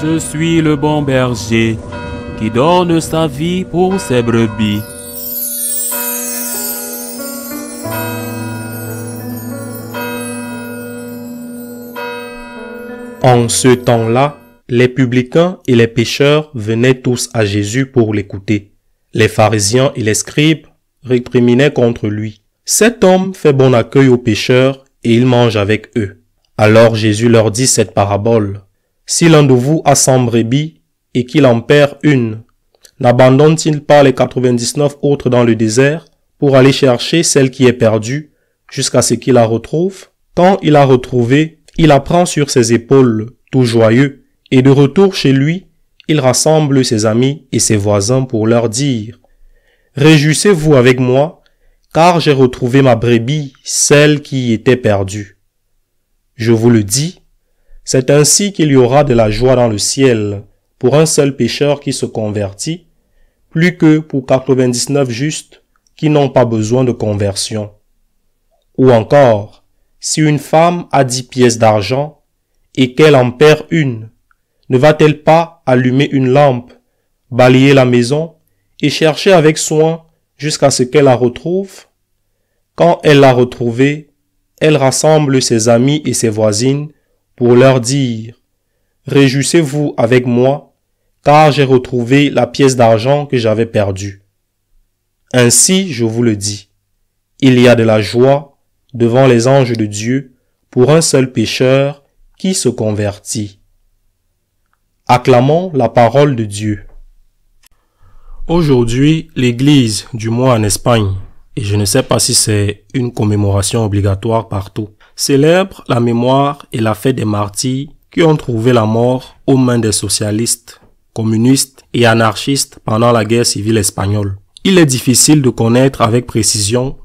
Je suis le bon berger qui donne sa vie pour ses brebis. En ce temps-là, les publicains et les pécheurs venaient tous à Jésus pour l'écouter. Les pharisiens et les scribes récriminaient contre lui. « Cet homme fait bon accueil aux pécheurs et il mange avec eux. » Alors Jésus leur dit cette parabole. « Si l'un de vous a 100 brebis et qu'il en perd une, n'abandonne-t-il pas les 99 autres dans le désert pour aller chercher celle qui est perdue jusqu'à ce qu'il la retrouve? Quand il l'a retrouvée, il la prend sur ses épaules, tout joyeux, et de retour chez lui, il rassemble ses amis et ses voisins pour leur dire « Réjouissez-vous avec moi, car j'ai retrouvé ma brebis, celle qui y était perdue. » Je vous le dis, c'est ainsi qu'il y aura de la joie dans le ciel pour un seul pécheur qui se convertit, plus que pour 99 justes qui n'ont pas besoin de conversion. Ou encore, si une femme a 10 pièces d'argent et qu'elle en perd une, ne va-t-elle pas allumer une lampe, balayer la maison et chercher avec soin jusqu'à ce qu'elle la retrouve? Quand elle l'a retrouvée, elle rassemble ses amis et ses voisines pour leur dire « Réjouissez-vous avec moi, car j'ai retrouvé la pièce d'argent que j'avais perdue. » Ainsi, je vous le dis, il y a de la joie devant les anges de Dieu pour un seul pécheur qui se convertit. Acclamons la parole de Dieu. Aujourd'hui, l'Église, du moins en Espagne, et je ne sais pas si c'est une commémoration obligatoire partout, célèbre la mémoire et la fête des martyrs qui ont trouvé la mort aux mains des socialistes, communistes et anarchistes pendant la guerre civile espagnole. Il est difficile de connaître avec précision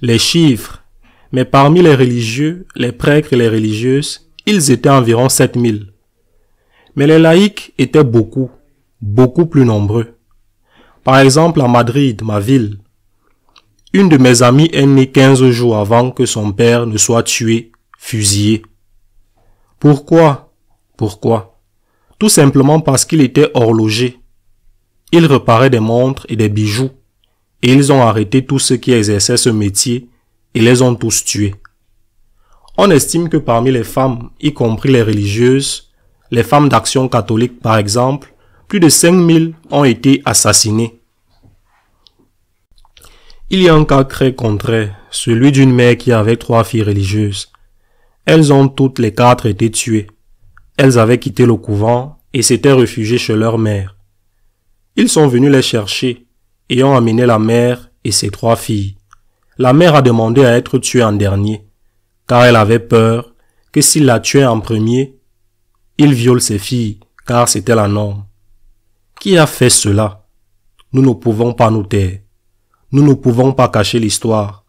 les chiffres, mais parmi les religieux, les prêtres et les religieuses, ils étaient environ 7000. Mais les laïcs étaient beaucoup plus nombreux. Par exemple, à Madrid, ma ville, une de mes amies est née 15 jours avant que son père ne soit tué, fusillé. Pourquoi? Tout simplement parce qu'il était horloger. Il réparait des montres et des bijoux, et ils ont arrêté tous ceux qui exerçaient ce métier et les ont tous tués. On estime que parmi les femmes, y compris les religieuses, les femmes d'Action catholique par exemple, plus de 5000 ont été assassinées. Il y a un cas très contraire, celui d'une mère qui avait 3 filles religieuses. Elles ont toutes les 4 été tuées. Elles avaient quitté le couvent et s'étaient réfugiées chez leur mère. Ils sont venus les chercher et ont amené la mère et ses 3 filles. La mère a demandé à être tuée en dernier, car elle avait peur que s'il la tuait en premier, il viole ses filles, car c'était la norme. Qui a fait cela? Nous ne pouvons pas nous taire. Nous ne pouvons pas cacher l'histoire.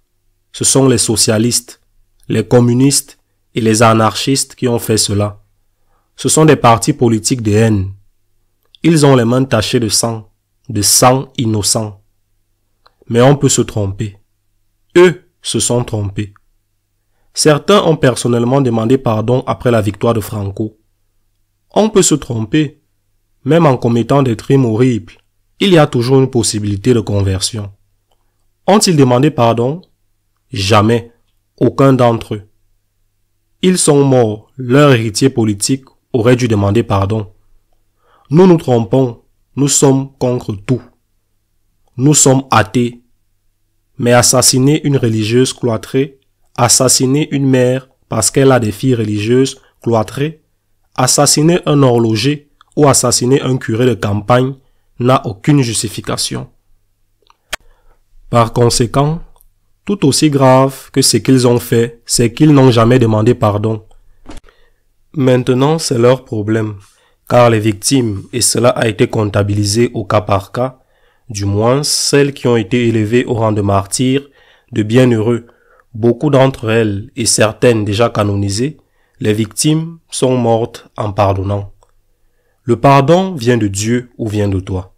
Ce sont les socialistes, les communistes et les anarchistes qui ont fait cela. Ce sont des partis politiques de haine. Ils ont les mains tachées de sang innocent. Mais on peut se tromper. Eux se sont trompés. Certains ont personnellement demandé pardon après la victoire de Franco. On peut se tromper, même en commettant des crimes horribles. Il y a toujours une possibilité de conversion. Ont-ils demandé pardon? Jamais. Aucun d'entre eux. Ils sont morts. Leur héritier politique aurait dû demander pardon. Nous nous trompons. Nous sommes contre tout. Nous sommes athées. Mais assassiner une religieuse cloîtrée, assassiner une mère parce qu'elle a des filles religieuses cloîtrées, assassiner un horloger ou assassiner un curé de campagne n'a aucune justification. Par conséquent, tout aussi grave que ce qu'ils ont fait, c'est qu'ils n'ont jamais demandé pardon. Maintenant, c'est leur problème, car les victimes, et cela a été comptabilisé au cas par cas, du moins celles qui ont été élevées au rang de martyrs, de bienheureux, beaucoup d'entre elles, et certaines déjà canonisées, les victimes sont mortes en pardonnant. Le pardon vient de Dieu ou vient de toi.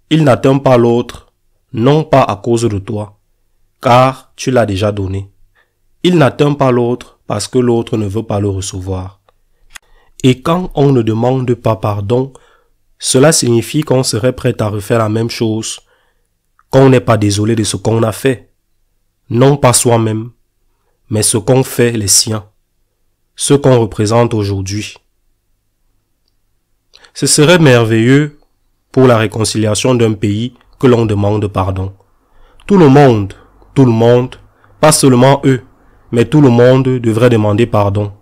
Il n'atteint pas l'autre, non pas à cause de toi, car tu l'as déjà donné. Il n'atteint pas l'autre parce que l'autre ne veut pas le recevoir. Et quand on ne demande pas pardon, cela signifie qu'on serait prêt à refaire la même chose, qu'on n'est pas désolé de ce qu'on a fait. Non pas soi-même, mais ce qu'ont fait les siens, ce qu'on représente aujourd'hui. Ce serait merveilleux pour la réconciliation d'un pays que l'on demande pardon. Tout le monde, pas seulement eux, mais tout le monde devrait demander pardon.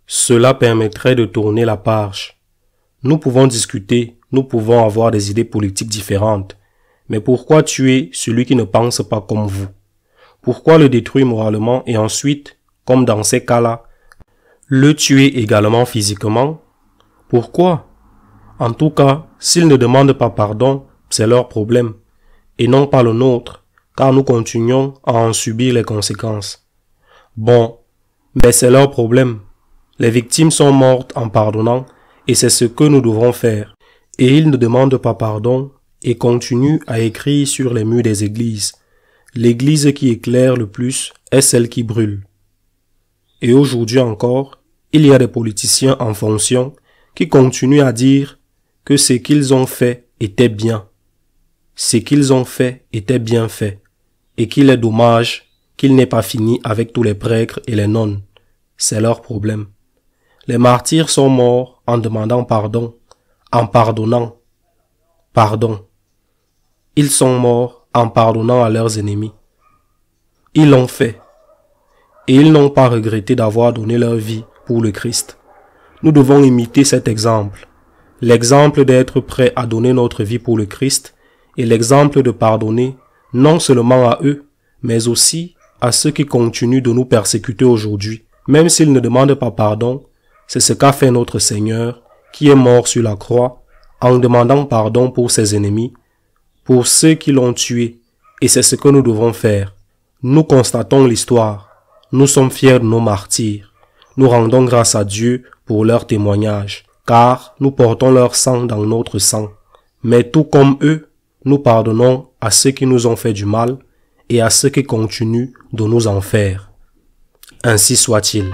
Cela permettrait de tourner la page. Nous pouvons discuter, nous pouvons avoir des idées politiques différentes, mais pourquoi tuer celui qui ne pense pas comme vous? Pourquoi le détruire moralement et ensuite, comme dans ces cas-là, le tuer également physiquement? Pourquoi? En tout cas, s'ils ne demandent pas pardon, c'est leur problème, et non pas le nôtre, car nous continuons à en subir les conséquences. Bon, mais c'est leur problème. Les victimes sont mortes en pardonnant, et c'est ce que nous devrons faire. Et ils ne demandent pas pardon, et continuent à écrire sur les murs des églises. L'église qui éclaire le plus est celle qui brûle. Et aujourd'hui encore, il y a des politiciens en fonction qui continuent à dire que ce qu'ils ont fait était bien. Ce qu'ils ont fait était bien fait. Et qu'il est dommage qu'il n'ait pas fini avec tous les prêtres et les nonnes. C'est leur problème. Les martyrs sont morts en demandant pardon, en pardonnant. Pardon. Ils sont morts en pardonnant à leurs ennemis. Ils l'ont fait. Et ils n'ont pas regretté d'avoir donné leur vie pour le Christ. Nous devons imiter cet exemple. L'exemple d'être prêt à donner notre vie pour le Christ et l'exemple de pardonner non seulement à eux, mais aussi à ceux qui continuent de nous persécuter aujourd'hui. Même s'ils ne demandent pas pardon, c'est ce qu'a fait notre Seigneur qui est mort sur la croix en demandant pardon pour ses ennemis, pour ceux qui l'ont tué, et c'est ce que nous devons faire. Nous constatons l'histoire, nous sommes fiers de nos martyrs, nous rendons grâce à Dieu pour leur témoignage, car nous portons leur sang dans notre sang. Mais tout comme eux, nous pardonnons à ceux qui nous ont fait du mal et à ceux qui continuent de nous en faire. Ainsi soit-il.